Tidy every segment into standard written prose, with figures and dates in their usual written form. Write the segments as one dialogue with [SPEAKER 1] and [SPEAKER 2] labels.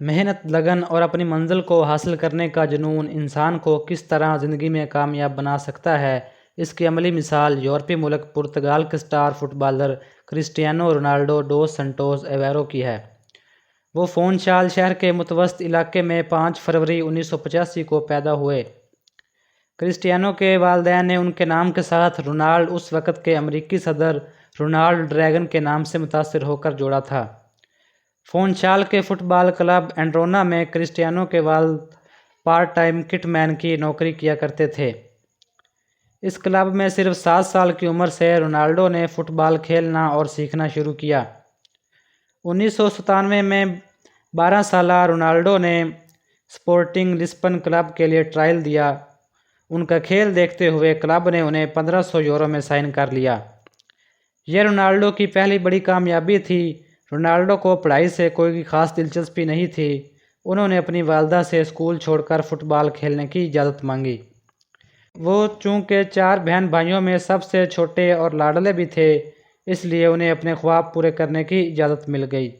[SPEAKER 1] محنت، لگن اور اپنی منزل کو حاصل کرنے کا جنون انسان کو کس طرح زندگی میں کامیاب بنا سکتا ہے، اس کی عملی مثال یورپی ملک پرتگال کے star footballer Cristiano Ronaldo dos Santos Aveiro کی ہے۔ وہ فونچال شہر کے متوسط علاقے میں 5 فروری 1985 کو پیدا ہوئے۔ کرسٹیانو کے والدین نے ان کے نام کے ساتھ رونالڈ اس وقت کے امریکی صدر رونالڈ ریگن کے نام سے متاثر ہو کر جوڑا تھا۔ فونچال کے فٹ بال کلب اینڈرونا میں کرسٹیانو کے والد پارٹ ٹائم کٹ مین کی نوکری کیا کرتے تھے۔ اس کلب میں صرف 7 سال کی عمر سے رونالڈو نے فٹ بال کھیلنا اور سیکھنا شروع کیا۔ 1997 میں 12 سالہ رونالڈو نے اسپورٹنگ لسبن کلب کے لیے ٹرائل دیا۔ ان کا کھیل دیکھتے ہوئے کلب نے انہیں 1500 یورو میں سائن کر لیا۔ یہ رونالڈو کی پہلی بڑی کامیابی تھی۔ رونالڈو کو پڑھائی سے کوئی خاص دلچسپی نہیں تھی۔ انہوں نے اپنی والدہ سے اسکول چھوڑ کر فٹ بال کھیلنے کی اجازت مانگی۔ وہ چونکہ 4 بہن بھائیوں میں سب سے چھوٹے اور لاڈلے بھی تھے، اس لیے انہیں اپنے خواب پورے کرنے کی اجازت مل گئی۔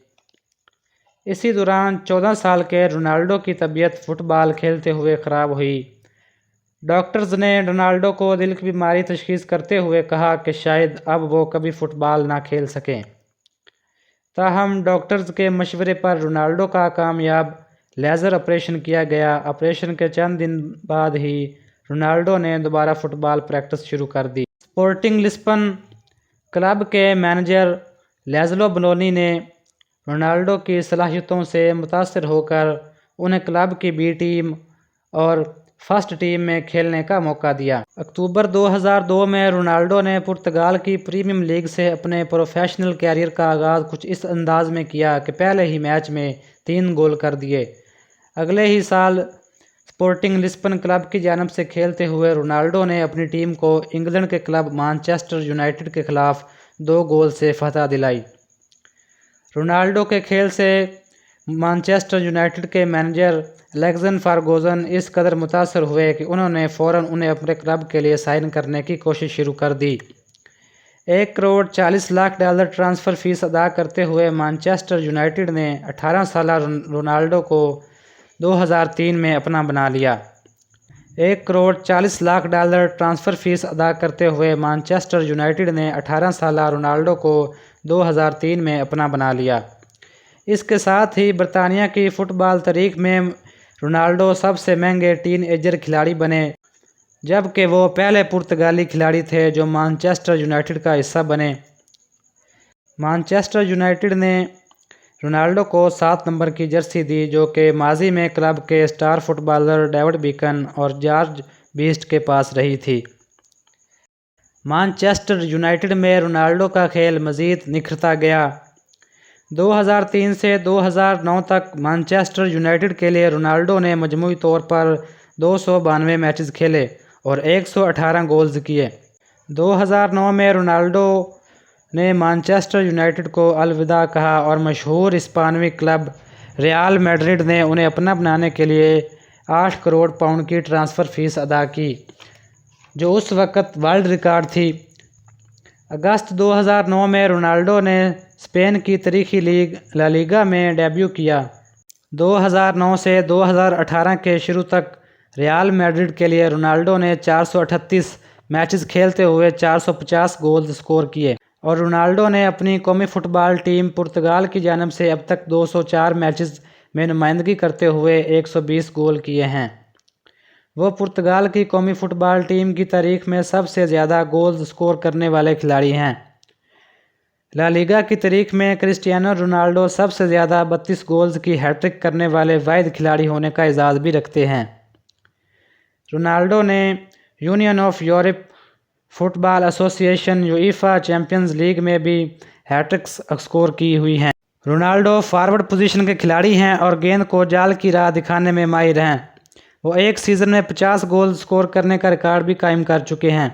[SPEAKER 1] اسی دوران 14 سال کے رونالڈو کی طبیعت فٹ بال کھیلتے ہوئے خراب ہوئی۔ ڈاکٹرز نے رونالڈو کو دل کی بیماری تشخیص کرتے ہوئے کہا کہ شاید اب وہ کبھی فٹ بال نہ کھیل سکیں۔ تاہم ڈاکٹرز کے مشورے پر رونالڈو کا کامیاب لیزر آپریشن کیا گیا۔ آپریشن کے چند دن بعد ہی رونالڈو نے دوبارہ فٹ بال پریکٹس شروع کر دی۔ اسپورٹنگ لسبن کلب کے مینیجر لیزلو بونونی نے رونالڈو کی صلاحیتوں سے متاثر ہو کر انہیں کلب کی بی ٹیم اور فرسٹ ٹیم میں کھیلنے کا موقع دیا۔ اکتوبر 2002 میں رونالڈو نے پرتگال کی پریمیئر لیگ سے اپنے پروفیشنل کیریئر کا آغاز کچھ اس انداز میں کیا کہ پہلے ہی میچ میں 3 گول کر دیے۔ اگلے ہی سال اسپورٹنگ لسبن کلب کی جانب سے کھیلتے ہوئے رونالڈو نے اپنی ٹیم کو انگلینڈ کے کلب مانچسٹر یونائیٹڈ کے خلاف 2 گول سے فتح دلائی۔ رونالڈو کے کھیل سے مانچسٹر یونائیٹڈ کے مینیجر الیگزن فرگوسن اس قدر متاثر ہوئے کہ انہوں نے فوراً انہیں اپنے کلب کے لیے سائن کرنے کی کوشش شروع کر دی۔ $1.40 کروڑ ٹرانسفر فیس ادا کرتے ہوئے مانچسٹر یونائیٹڈ نے 18 سالہ رونالڈو کو 2003 میں اپنا بنا لیا۔ $1.40 کروڑ ٹرانسفر فیس ادا کرتے ہوئے مانچسٹر یونائیٹڈ نے 18 سالہ رونالڈو کو 2003 میں اپنا بنا لیا۔ اس کے ساتھ ہی برطانیہ کی فٹ بال تاریخ میں رونالڈو سب سے مہنگے ٹین ایجر کھلاڑی بنے، جبکہ وہ پہلے پرتگالی کھلاڑی تھے جو مانچسٹر یونائیٹڈ کا حصہ بنے۔ مانچسٹر یونائیٹڈ نے رونالڈو کو 7 نمبر کی جرسی دی، جو کہ ماضی میں کلب کے star footballer David Beckham اور جارج بیسٹ کے پاس رہی تھی۔ مانچسٹر یونائیٹڈ میں رونالڈو کا کھیل مزید نکھرتا گیا۔ 2003 سے 2009 تک مانچسٹر یونائیٹڈ کے لیے رونالڈو نے مجموعی طور پر 292 میچز کھیلے اور 118 گولز کیے۔ 2009 میں رونالڈو نے مانچسٹر یونائیٹڈ کو الوداع کہا اور مشہور اسپانوی کلب ریال میڈرڈ نے انہیں اپنا بنانے کے لیے 8 کروڑ پاؤنڈ کی ٹرانسفر فیس ادا کی، جو اس وقت ورلڈ ریکارڈ تھی۔ اگست 2009 میں رونالڈو نے اسپین کی تاریخی لیگ لا لیگا میں ڈیبیو کیا۔ 2009 سے 2018 کے شروع تک ریال میڈرڈ کے لیے رونالڈو نے 438 میچز کھیلتے ہوئے 450 گولز سکور کیے اور رونالڈو نے اپنی قومی فٹ بال ٹیم پرتگال کی جانب سے اب تک 204 میچز میں نمائندگی کرتے ہوئے 120 گول کیے ہیں۔ وہ پرتگال کی قومی فٹ بال ٹیم کی تاریخ میں سب سے زیادہ گولز سکور کرنے والے کھلاڑی ہیں۔ لا لیگا کی تاریخ میں کرسٹیانو رونالڈو سب سے زیادہ 32 گولز کی ہیٹ ٹرک کرنے والے واحد کھلاڑی ہونے کا اعزاز بھی رکھتے ہیں۔ رونالڈو نے یونین آف یورپ فٹ بال ایسوسی ایشن یوایفا چیمپئنز لیگ میں بھی ہیٹ ٹرکس سکور کی ہوئی ہیں۔ رونالڈو فارورڈ پوزیشن کے کھلاڑی ہیں اور گیند کو جال کی راہ دکھانے میں ماہر ہیں۔ وہ ایک سیزن میں 50 گول سکور کرنے کا ریکارڈ بھی قائم کر چکے ہیں۔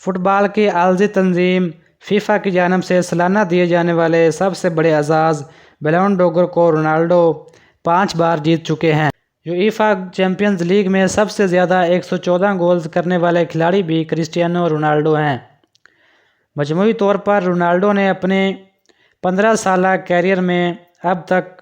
[SPEAKER 1] فٹ بال کی عالمی تنظیم فیفا کی جانب سے سالانہ دیے جانے والے سب سے بڑے اعزاز بیلون ڈور کو رونالڈو 5 بار جیت چکے ہیں۔ یوایفا چیمپئنز لیگ میں سب سے زیادہ 114 گولز کرنے والے کھلاڑی بھی کرسٹیانو رونالڈو ہیں۔ مجموعی طور پر رونالڈو نے اپنے 15 سالہ کیریئر میں اب تک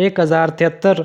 [SPEAKER 1] 1073